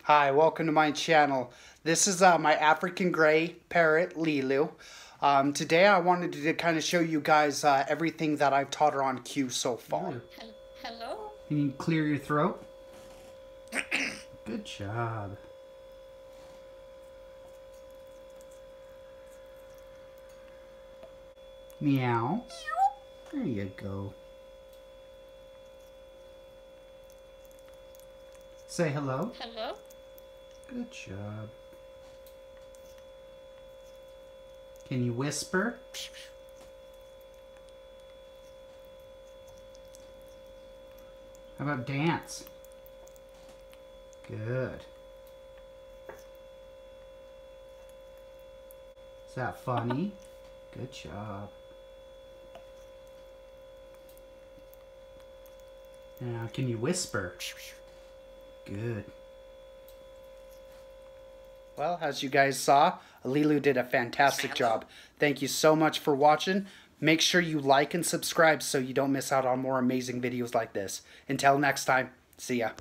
Hi, welcome to my channel. This is my African Gray Parrot, Lelu. Today I wanted to kind of show you guys everything that I've taught her on cue so far. Hello? Can you clear your throat? Good job. Meow. There you go. Say hello. Hello? Good job. Can you whisper? How about dance? Good. Is that funny? Good job. Now, can you whisper? Good. Well, as you guys saw, Lelu did a fantastic job. Thank you so much for watching. Make sure you like and subscribe so you don't miss out on more amazing videos like this. Until next time, see ya.